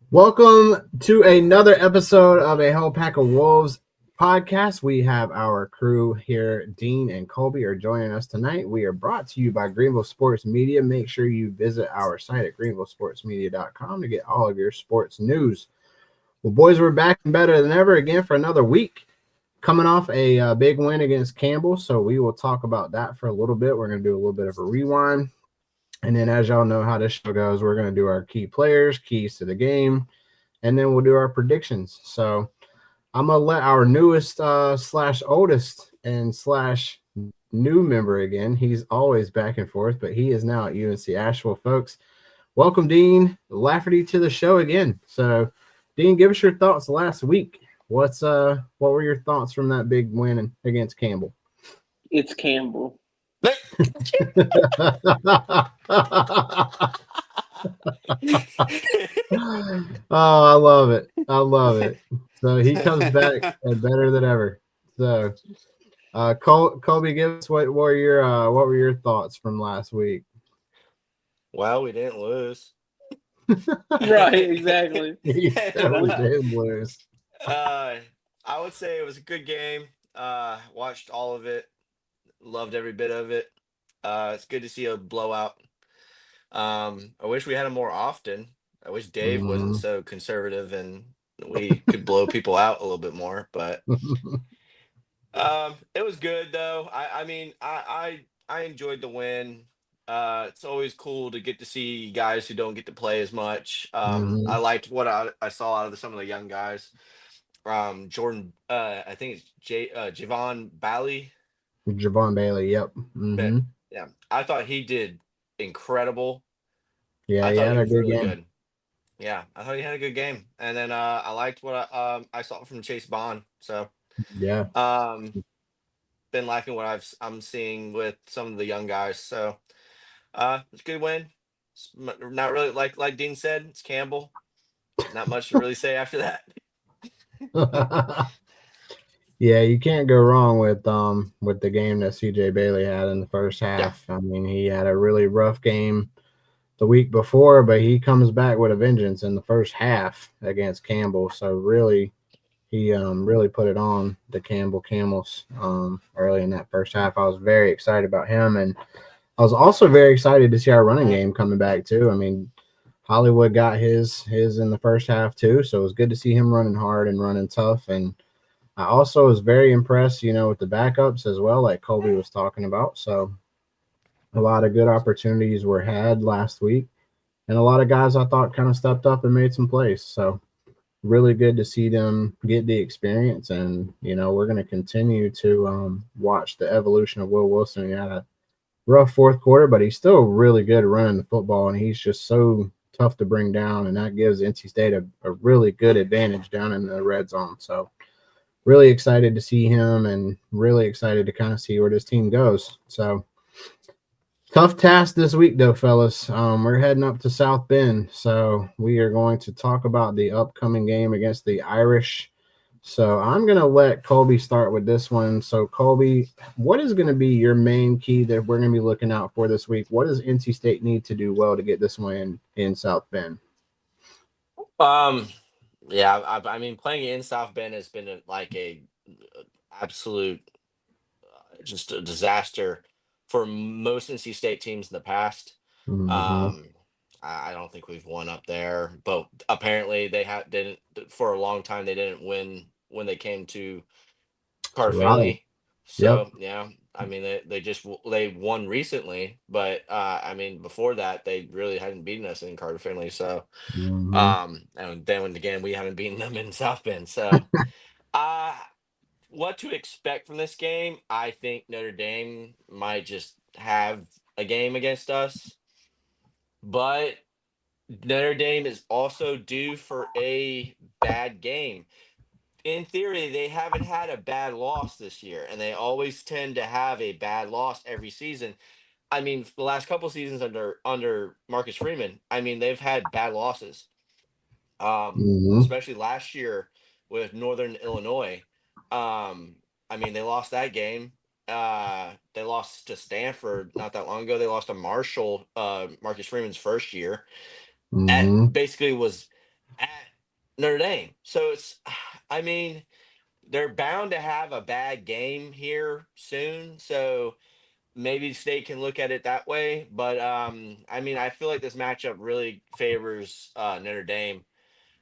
Welcome to another episode of A Whole Pack of Wolves podcast. We have our crew here. Dean and Colby are joining us tonight. We are brought to you by Greenville Sports Media. Make sure you visit our site at greenvillesportsmedia.com to get all of your sports news. Well, boys, we're back and better than ever again for another week. Coming off a big win against Campbell, so we will talk about that for a little bit. We're going to do a little bit of a rewind. And then, as y'all know how this show goes, we're going to do our key players, keys to the game, and then we'll do our predictions. So I'm going to let our newest slash oldest and slash new member again. He's always back and forth, but he is now at UNC Asheville, folks. Welcome, Dean Lafferty, to the show again. So, Dean, give us your thoughts last week. What were your thoughts from that big win against Campbell? It's Campbell. Oh, I love it. I love it. So he comes back and better than ever. So, Colby, give us what were your thoughts from last week? Well, we didn't lose. Right, exactly. He said we We, didn't lose. I would say it was a good game. Watched all of it. Loved every bit of it. It's good to see a blowout. I wish we had it more often. I wish Dave wasn't Mhm. so conservative and we could blow people out a little bit more. But it was good though. I enjoyed the win. It's always cool to get to see guys who don't get to play as much. I Mhm. liked what I saw out of some of the young guys. Jordan, I think it's Javon Bally. Javon Bailey. Yep. But Mhm. yeah, I thought he did incredible. Yeah, I he thought had he a was good really game. good. Yeah, I thought he had a good game. And then I liked what I saw from Chase Bond. So Yeah. um, been liking what I'm seeing with some of the young guys. So it's a good win. Not really like Dean said. It's Campbell. Not much to really say after that. Yeah, you can't go wrong with the game that CJ Bailey had in the first Yeah. half. I mean, he had a really rough game the week before, but he comes back with a vengeance in the first half against Campbell. So really, he really put it on the Campbell Camels early in that first half. I was very excited about him, and I was also very excited to see our running game coming back too. I mean, Hollywood got his in the first half too, so it was good to see him running hard and running tough. And I also was very impressed, with the backups as well, like Colby was talking about. So a lot of good opportunities were had last week, and a lot of guys I thought kind of stepped up and made some plays. So really good to see them get the experience, and we're going to continue to watch the evolution of Will Wilson. He had a rough fourth quarter, but he's still really good at running the football, and he's just so tough to bring down, and that gives NC State a really good advantage down in the red zone. So really excited to see him, and really excited to kind of see where this team goes. So tough task this week, though, fellas. We're heading up to South Bend, so we are going to talk about the upcoming game against the Irish. So I'm going to let Colby start with this one. So, Colby, what is going to be your main key that we're going to be looking out for this week? What does NC State need to do well to get this win in South Bend? Um, yeah, I mean, playing in South Bend has been like a absolute just a disaster for most NC State teams in the past. Mm-hmm. Um, I don't think we've won up there, but apparently they didn't for a long time. They didn't win when they came to To Carter Raleigh. Finley. Yep. So yeah, I mean they won recently, but I mean before that they really hadn't beaten us in Carter Finley. So Mm-hmm. and then again we haven't beaten them in South Bend. So uh what to expect from this game? I think Notre Dame might just have a game against us, but Notre Dame is also due for a bad game. In theory, they haven't had a bad loss this year, and they always tend to have a bad loss every season. I mean, the last couple seasons under Marcus Freeman, I mean, they've had bad losses. Mm-hmm. Especially last year with Northern Illinois. Um, I mean, they lost that game. They lost to Stanford not that long ago. They lost to Marshall, Marcus Freeman's first year. That Mm-hmm. basically was at Notre Dame. So it's, I mean, they're bound to have a bad game here soon. So maybe State can look at it that way. But I mean, I feel like this matchup really favors Notre Dame,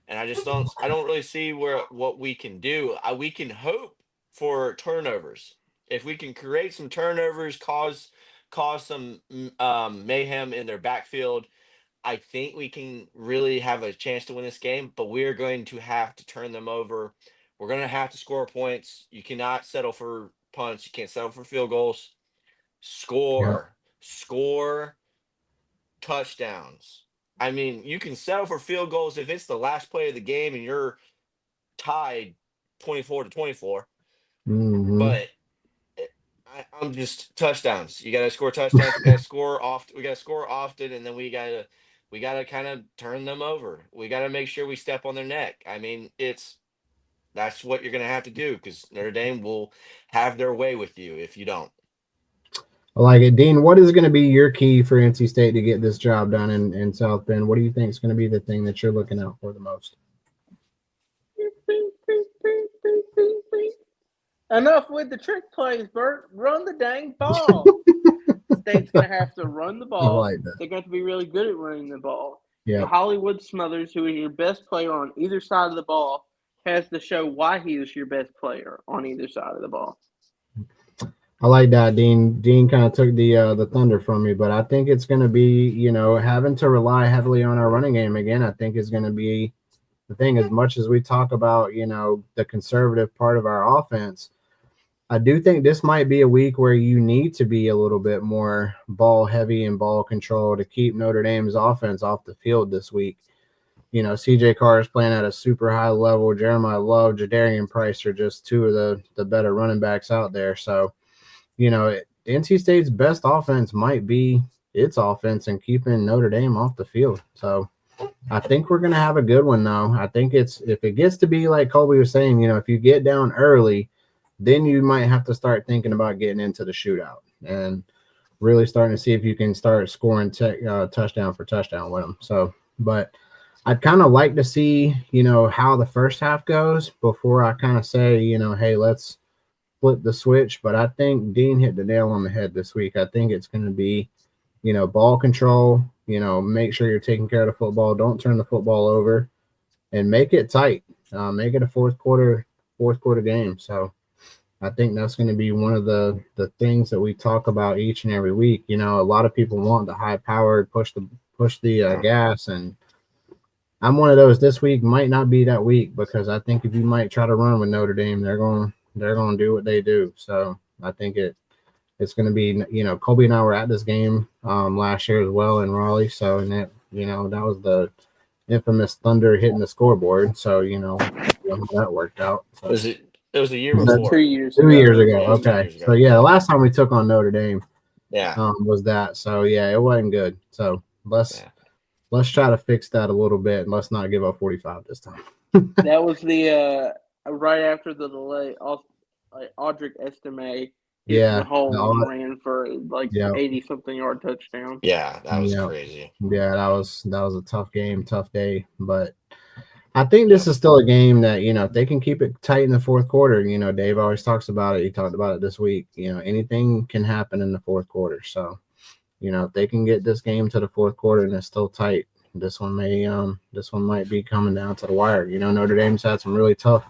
and I don't really see what we can do. We can hope for turnovers. If we can create some turnovers, cause some mayhem in their backfield, I think we can really have a chance to win this game, but we're going to have to turn them over. We're going to have to score points. You cannot settle for punts. You can't settle for field goals. Yeah. Score touchdowns. I mean, you can settle for field goals if it's the last play of the game and you're tied 24-24, Mm-hmm. but I'm just touchdowns. You got to score touchdowns. We got to score off. We got to score often, and then we got to kind of turn them over. We got to make sure we step on their neck. I mean, that's what you're going to have to do because Notre Dame will have their way with you if you don't. I like it. Dean, what is going to be your key for NC State to get this job done in South Bend? What do you think is going to be the thing that you're looking out for the most? Enough with the trick plays, Bert. Run the dang ball. State's going to have to run the I ball. like that. They're going to have to be really good at running the ball. Yeah. And Hollywood Smothers, who is your best player on either side of the ball, has to show why he is your best player on either side of the ball. I like that, Dean. Dean kind of took the thunder from me, but I think it's going to be, having to rely heavily on our running game again. I think is going to be the thing. As much as we talk about, the conservative part of our offense, I do think this might be a week where you need to be a little bit more ball heavy and ball control to keep Notre Dame's offense off the field this week. CJ Carr is playing at a super high level. Jeremiah Love, Jadarian Price are just two of the better running backs out there. So, NC State's best offense might be its offense and keeping Notre Dame off the field. So I think we're going to have a good one, though. I think if it gets to be like Colby was saying, if you get down early, then you might have to start thinking about getting into the shootout and really starting to see if you can start scoring touchdown for touchdown with them. So, but I'd kind of like to see, how the first half goes before I kind of say, hey, let's flip the switch. But I think Dean hit the nail on the head this week. I think it's going to be, ball control, make sure you're taking care of the football. Don't turn the football over and make it tight. Make it a fourth quarter game. So I think that's going to be one of the things that we talk about each and every week. A lot of people want the high powered push the gas, and I'm one of those. This week might not be that week because I think if you might try to run with Notre Dame, they're going to do what they do. So I think it's going to be, Colby and I were at this game last year as well in Raleigh. So, and that was the infamous Thunder hitting the scoreboard. So, how that worked out. So, It was the year was that before. 2 years 2 ago. years ago? Yeah, it was 2 Okay. years ago. So, yeah, the last time we took on Notre Dame Yeah. was that. So, yeah, it wasn't good. So, let's try to fix that a little bit and let's not give up 45 this time. That was the right after the delay. Audric Estime hit the hole and ran for 80-something yard touchdown. Yeah, that was crazy. Yeah, that was a tough game, tough day. But I think this is still a game that, if they can keep it tight in the fourth quarter, Dave always talks about it. He talked about it this week. Anything can happen in the fourth quarter. So, if they can get this game to the fourth quarter and it's still tight, this one might be coming down to the wire. Notre Dame's had some really tough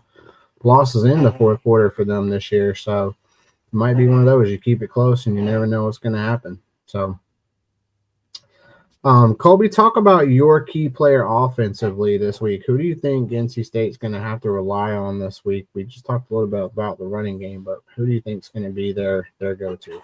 losses in the fourth quarter for them this year. So it might be one of those. You keep it close and you never know what's going to happen. So Colby, talk about your key player offensively this week. Who do you think NC State's going to have to rely on this week? We just talked a little bit about the running game, but who do you think is going to be their go-to?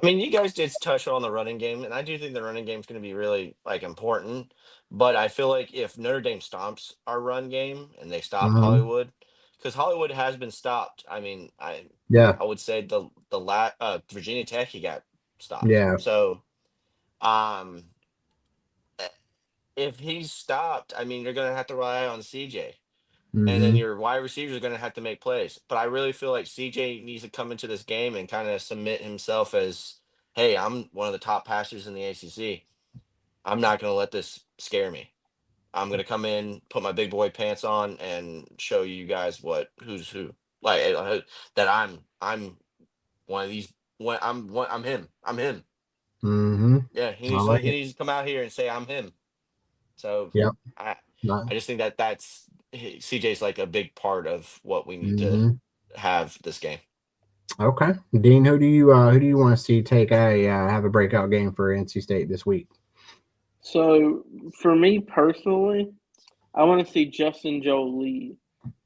I mean, you guys did touch on the running game, and I do think the running game is going to be really important. But I feel like if Notre Dame stomps our run game and they stop Hollywood, because Hollywood has been stopped. I mean, I would say the Virginia Tech, he got stopped. Yeah. So, if he's stopped, I mean, you're going to have to rely on CJ. And then your wide receivers are going to have to make plays. But I really feel like CJ needs to come into this game and kind of submit himself as, hey, I'm one of the top passers in the ACC. I'm not going to let this scare me. I'm gonna come in, put my big boy pants on, and show you guys who's who. Like that I'm one of these. I'm him. I'm him. Mm-hmm. Yeah, he needs to come out here and say I'm him. So yep. I just think that's CJ's like a big part of what we need to have this game. Okay, Dean, who do you want to see take have a breakout game for NC State this week? So for me personally, I want to see Justin Jolie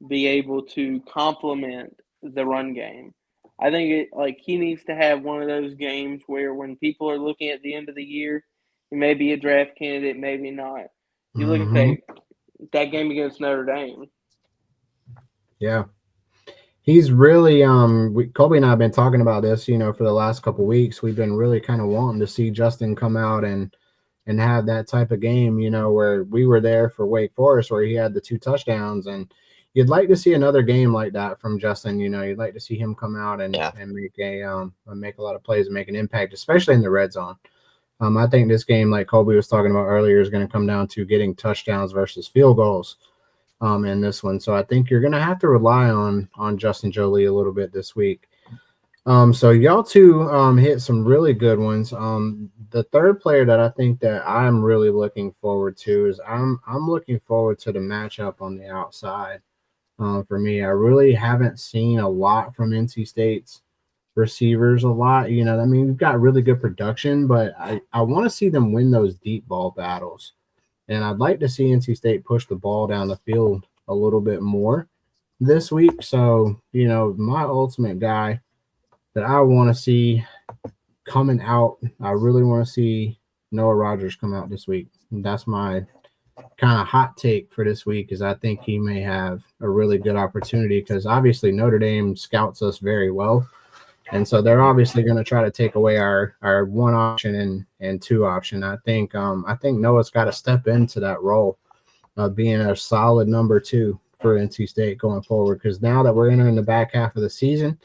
be able to complement the run game. I think he needs to have one of those games where when people are looking at the end of the year, he may be a draft candidate, maybe not. You look and say that game against Notre Dame. Yeah. He's really Colby and I have been talking about this, for the last couple of weeks. We've been really kind of wanting to see Justin come out and have that type of game, where we were there for Wake Forest where he had the 2 touchdowns, and you'd like to see another game like that from Justin. You'd like to see him come out and make a lot of plays and make an impact, especially in the red zone. I think this game, like Colby was talking about earlier, is going to come down to getting touchdowns versus field goals. In this one. So I think you're going to have to rely on Justin Jolie a little bit this week. So y'all two hit some really good ones. The third player that I think that I'm really looking forward to is I'm looking forward to the matchup on the outside. For me, I really haven't seen a lot from NC State's receivers a lot. We've got really good production, but I want to see them win those deep ball battles. And I'd like to see NC State push the ball down the field a little bit more this week. So, my ultimate guy that I want to see coming out, I really want to see Noah Rogers come out this week. And that's my kind of hot take for this week, is I think he may have a really good opportunity because obviously Notre Dame scouts us very well. And so they're obviously going to try to take away our 1 option and 2 option. I think Noah's got to step into that role of being a solid number 2 for NC State going forward. Because now that we're entering the back half of the season,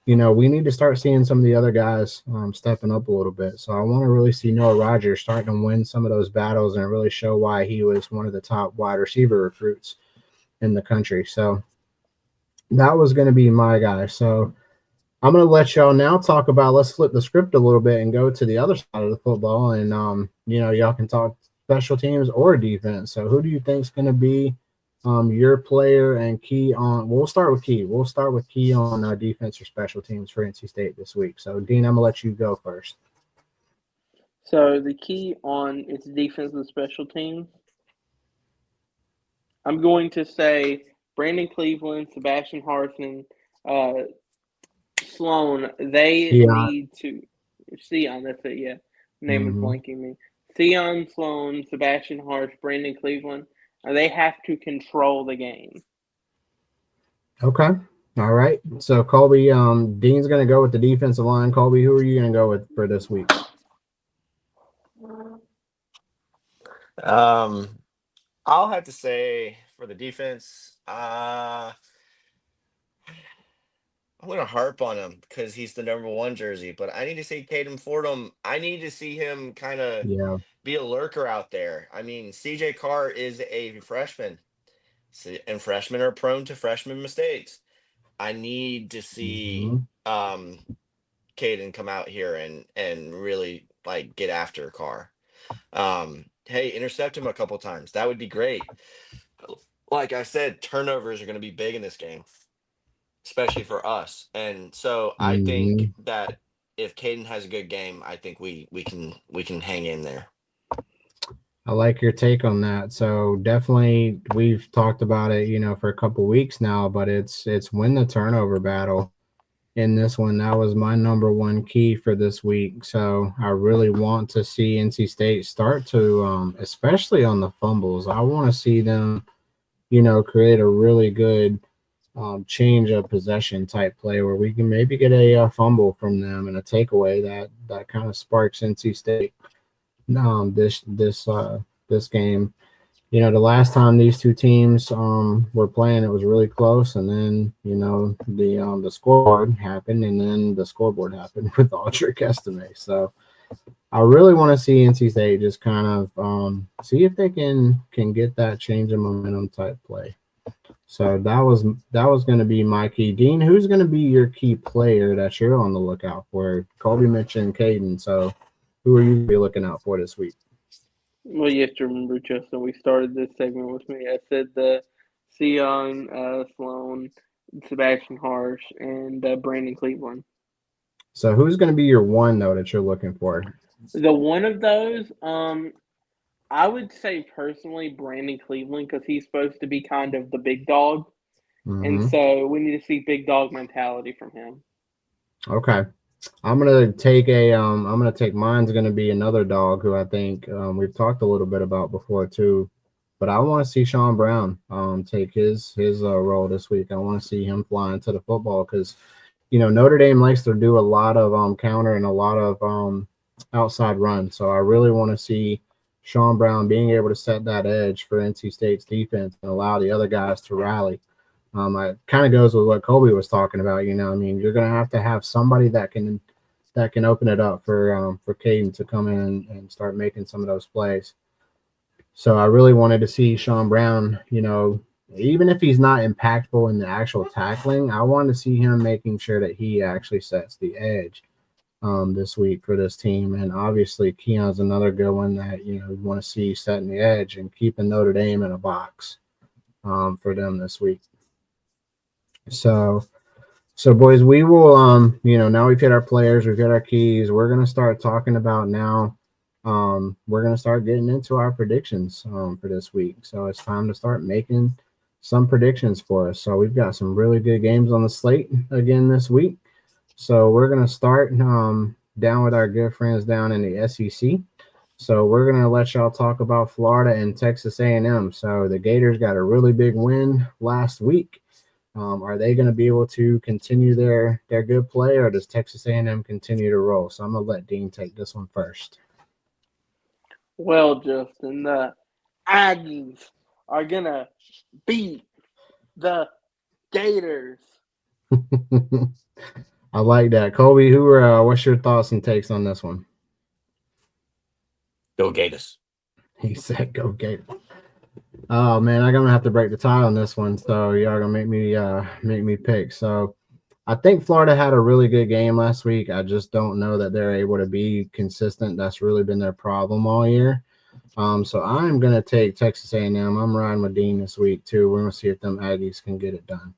we need to start seeing some of the other guys stepping up a little bit. So I want to really see Noah Rogers starting to win some of those battles and really show why he was one of the top wide receiver recruits in the country. So that was going to be my guy. So I'm going to let y'all now talk about, let's flip the script a little bit and go to the other side of the football. And, y'all can talk special teams or defense. So who do you think is going to be your player and key on? We'll start with key. We'll start with key on defense or special teams for NC State this week. So, Dean, I'm going to let you go first. So the key on its defense and special teams, I'm going to say Brandon Cleveland, Sebastian Harson, Sloan, they need to Sion, that's it, yeah. Name is blanking me. Sion, Sloan, Sebastian Harsh, Brandon Cleveland, they have to control the game. Okay. All right. So Colby, Dean's gonna go with the defensive line. Colby, who are you gonna go with for this week? I'll have to say for the defense, I'm going to harp on him because he's the number 1 jersey, but I need to see Caden Fordham. I need to see him kind of be a lurker out there. I mean, CJ Carr is a freshman, and freshmen are prone to freshman mistakes. I need to see Caden come out here and really get after Carr. Hey, intercept him a couple times. That would be great. Like I said, turnovers are going to be big in this game, especially for us. And so I think that if Caden has a good game, I think we can hang in there. I like your take on that. So definitely we've talked about it, for a couple weeks now, but it's win the turnover battle in this one. That was my number 1 key for this week. So I really want to see NC State start to, especially on the fumbles. I want to see them, create a really good change of possession type play where we can maybe get a fumble from them and a takeaway that kind of sparks NC State this game. The last time these 2 teams were playing, it was really close, and then the scoreboard happened, and then the scoreboard happened with Audric Estime. So I really want to see NC State just kind of see if they can get that change of momentum type play. So that was going to be my key. Dean, who's going to be your key player that you're on the lookout for? Colby mentioned Caden, so who are you going to be looking out for this week? Well, you have to remember, Justin, we started this segment with me. I said the Sion, Sloan, Sebastian Harsh, and Brandon Cleveland. So who's going to be your one, though, that you're looking for? The one of those, I would say personally Brandon Cleveland because he's supposed to be kind of the big dog. And so we need to see big dog mentality from him. Okay. I'm gonna take mine's gonna be another dog who I think we've talked a little bit about before too, but I want to see Sean Brown take his role this week. I want to see him fly into the football because Notre Dame likes to do a lot of counter and a lot of outside run. So I really want to see Sean Brown being able to set that edge for NC State's defense and allow the other guys to rally. It kind of goes with what Colby was talking about. I mean, you're going to have somebody that can open it up for Caden to come in and start making some of those plays. So I really wanted to see Sean Brown, even if he's not impactful in the actual tackling, I wanted to see him making sure that he actually sets the edge this week for this team. And obviously, Keon's another good one that, you want to see setting the edge and keeping Notre Dame in a box for them this week. So boys, we will now we've hit our players, we've hit our keys. We're gonna start talking about now. We're gonna start getting into our predictions for this week. So it's time to start making some predictions for us. So we've got some really good games on the slate again this week. So we're gonna start down with our good friends down in the SEC. So we're gonna let y'all talk about Florida and Texas A&M. So the Gators got a really big win last week. Are they going to be able to continue their good play, or does Texas A&M continue to roll? So I'm going to let Dean take this one first. Well, Justin, the Aggies are going to beat the Gators. I like that. Colby, what's your thoughts and takes on this one? Go Gators. He said go Gators. Oh man, I'm gonna have to break the tie on this one. So y'all gonna make me pick. So I think Florida had a really good game last week. I just don't know that they're able to be consistent. That's really been their problem all year. So I'm gonna take Texas A&M. I'm riding with Dean this week too. We're gonna see if them Aggies can get it done.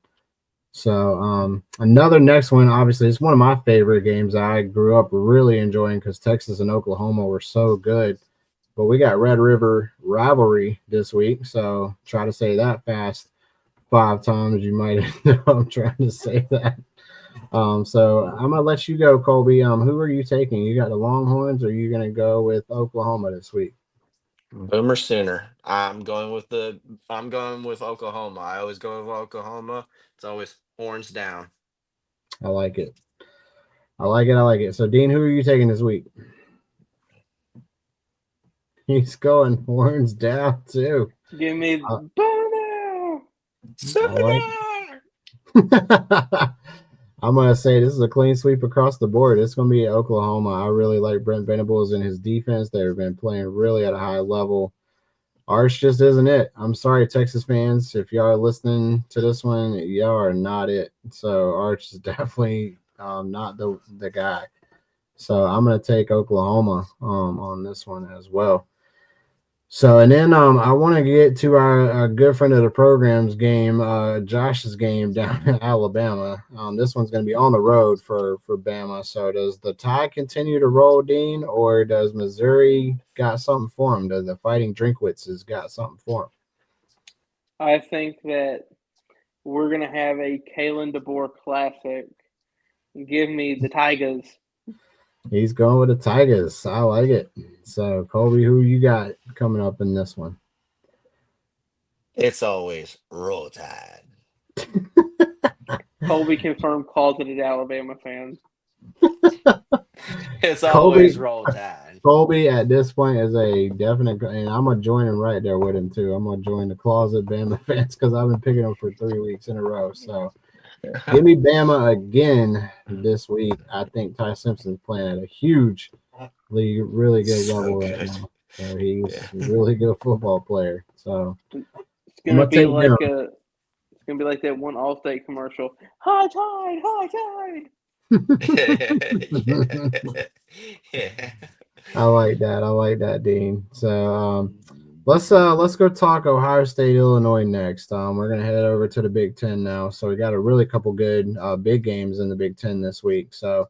So another next one, obviously, it's one of my favorite games I grew up really enjoying because Texas and Oklahoma were so good. But we got Red River rivalry this week, so try to say that fast 5 times. You might know I'm trying to say that. So I'm gonna let you go, Colby. Who are you taking? You got the Longhorns, or are you gonna go with Oklahoma this week? Boomer Sooner. I'm going with Oklahoma. I always go with Oklahoma. It's always horns down. I like it. I like it. So Dean, who are you taking this week? He's going horns down too. Give me Boomer. I'm going to say this is a clean sweep across the board. It's going to be Oklahoma. I really like Brent Venables and his defense. They've been playing really at a high level. Arch just isn't it. I'm sorry, Texas fans. If y'all are listening to this one, y'all are not it. So Arch is definitely not the guy. So I'm going to take Oklahoma on this one as well. So, and then I want to get to our good friend of the program's game, Josh's game down in Alabama. This one's going to be on the road for Bama. So does the Tide continue to roll, Dean, or does Missouri got something for him? Does the Fighting Drinkwitzes got something for him? I think that we're going to have a Kalen DeBoer classic. Give me the Tigers. He's going with the Tigers. I like it. So, Colby, who you got coming up in this one? It's always Roll Tide. Colby confirmed closeted Alabama fan. It's always Roll Tide. Colby at this point is a definite, and I'm going to join him right there with him too. I'm going to join the closet Bama fans because I've been picking them for 3 weeks in a row. So, give me Bama again this week. I think Ty Simpson's playing at a huge really good So level right good. now. So he's Yeah. a really good football player. So It's I'm gonna gonna be take like them. it's gonna be like that one Allstate commercial. High tide, high tide. Yeah. Yeah. I like that. I like that, Dean. So let's go talk Ohio State, Illinois next. We're gonna head over to the Big Ten now. So we got a really couple good big games in the Big Ten this week. So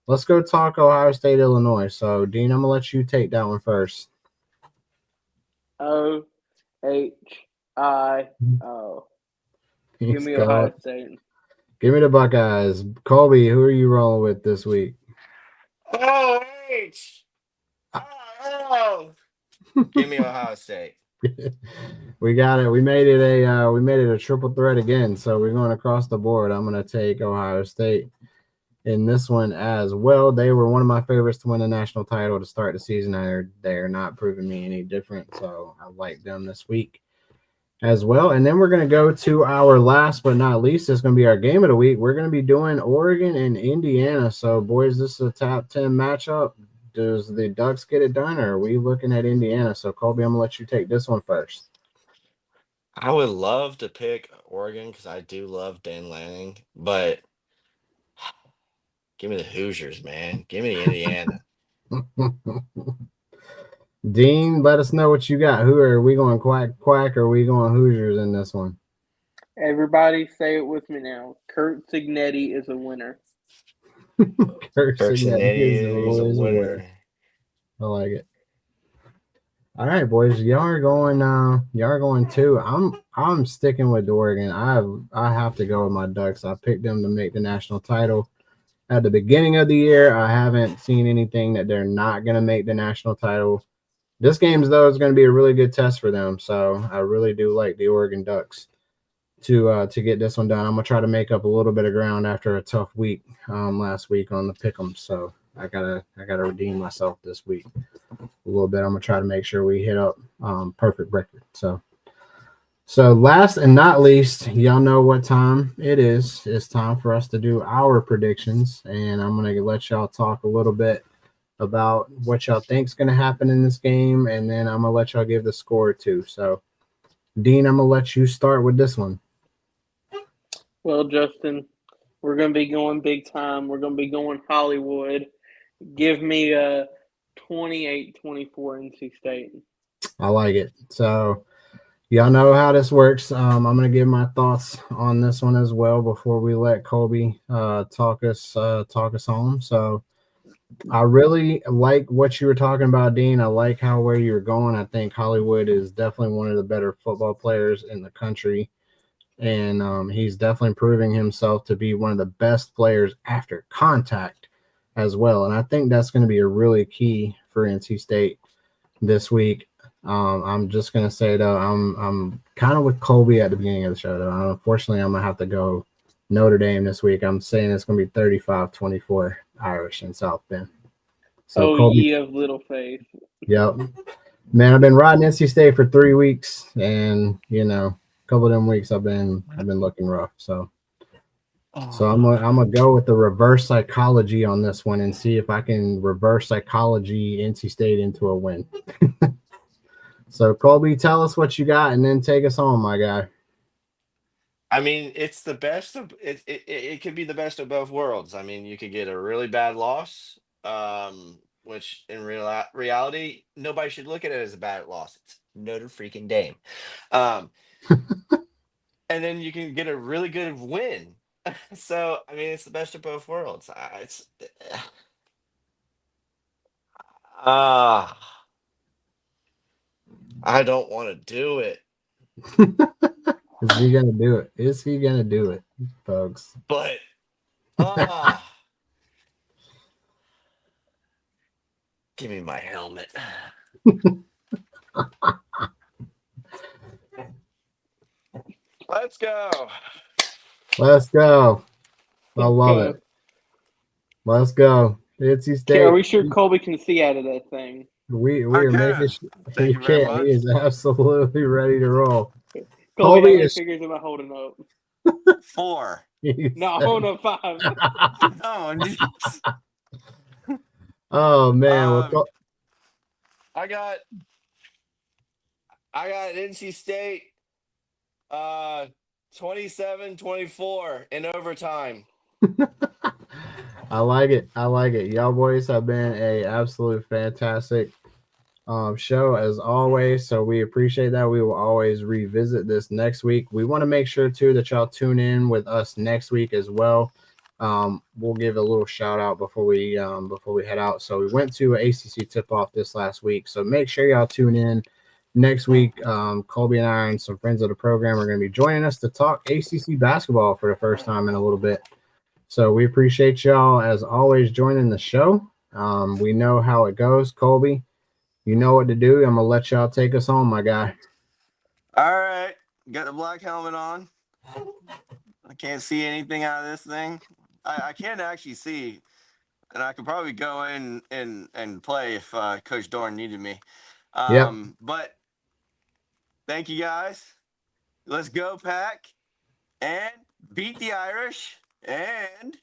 let's go talk Ohio State, Illinois. So Dean, I'm gonna let you take that one first. OHIO. Give He's me Ohio going. State. Give me the Buckeyes. Colby, who are you rolling with this week? Oh, H. Oh. Give me Ohio State. We got it. We made it a triple threat again. So we're going across the board. I'm going to take Ohio State in this one as well. They were one of my favorites to win the national title to start the season. They're not proving me any different. So I like them this week as well. And then we're going to go to our last but not least. It's going to be our game of the week. We're going to be doing Oregon and Indiana. So, boys, this is a top 10 matchup. Does the Ducks get it done, or are we looking at Indiana? So, Colby, I'm going to let you take this one first. I would love to pick Oregon because I do love Dan Lanning, but give me the Hoosiers, man. Give me Indiana. Dean, let us know what you got. Who are we going quack, or are we going Hoosiers in this one? Everybody say it with me now. Kurt Signetti is a winner. Cursing that Cincinnati is is a always a winner. winner. I like it. All right, boys. Y'all are going too. I'm sticking with Oregon. I have to go with my Ducks. I picked them to make the national title at the beginning of the year. I haven't seen anything that they're not going to make the national title. This game's though is going to be a really good test for them. So I really do like the Oregon Ducks to get this one done. I'm gonna try to make up a little bit of ground after a tough week last week on the pick'em. So I gotta redeem myself this week a little bit. I'm gonna try to make sure we hit up perfect record. So last and not least, y'all know what time it is. It's time for us to do our predictions, and I'm gonna let y'all talk a little bit about what y'all think's gonna happen in this game, and then I'm gonna let y'all give the score too. So Dean, I'm gonna let you start with this one. Well, Justin, we're going to be going big time. We're going to be going Hollywood. Give me a 28-24 NC State. I like it. So y'all know how this works. I'm gonna give my thoughts on this one as well before we let Colby talk us home. So I really like what you were talking about, Dean. I like where you're going. I think Hollywood is definitely one of the better football players in the country, and he's definitely proving himself to be one of the best players after contact as well. And I think that's going to be a really key for NC State this week. I'm just gonna say though, I'm kind of with Colby at the beginning of the show. Though, unfortunately, I'm gonna have to go Notre Dame this week. I'm saying it's gonna be 35-24 Irish in South Bend. So Oh, Colby, ye of little faith. yep, man, I've been riding NC State for 3 weeks, and a couple of them weeks I've been looking rough. So I'm gonna go with the reverse psychology on this one and see if I can reverse psychology NC State into a win. So, Colby, tell us what you got and then take us home, my guy. I mean, it's the best of it could be the best of both worlds. I mean, you could get a really bad loss, which in reality, nobody should look at it as a bad loss. It's Notre freaking Dame. Um, and then you can get a really good win. So, I mean, it's the best of both worlds. Uh, I don't want to do it, Is he gonna do it? Is he gonna do it, folks? but uh give me my helmet. Let's go. Let's go. I love Okay. it. Let's go. NC Are State. we sure Colby can see out of that thing? We I are making can. sure Thank he you very can. He much. is absolutely ready to roll. Colby, how Colby many is. fingers am I holding up? 4. No, I'm holding up 5. Oh, jeez. Oh man, I got NC State 27-24 in overtime. I like it. I like it. Y'all boys have been a absolute fantastic show as always. So we appreciate that. We will always revisit this next week. We want to make sure too that y'all tune in with us next week as well. We'll give a little shout out before we head out. So we went to ACC tip off this last week. So make sure y'all tune in next week. Colby and I and some friends of the program are going to be joining us to talk ACC basketball for the first time in a little bit. So we appreciate y'all as always joining the show. We know how it goes, Colby. You know what to do. I'm gonna let y'all take us home, my guy. All right, got the black helmet on. I can't see anything out of this thing. I can't actually see, and I could probably go in and play if Coach Dorn needed me. Yep. But thank you guys. Let's go, Pack, and beat the Irish. And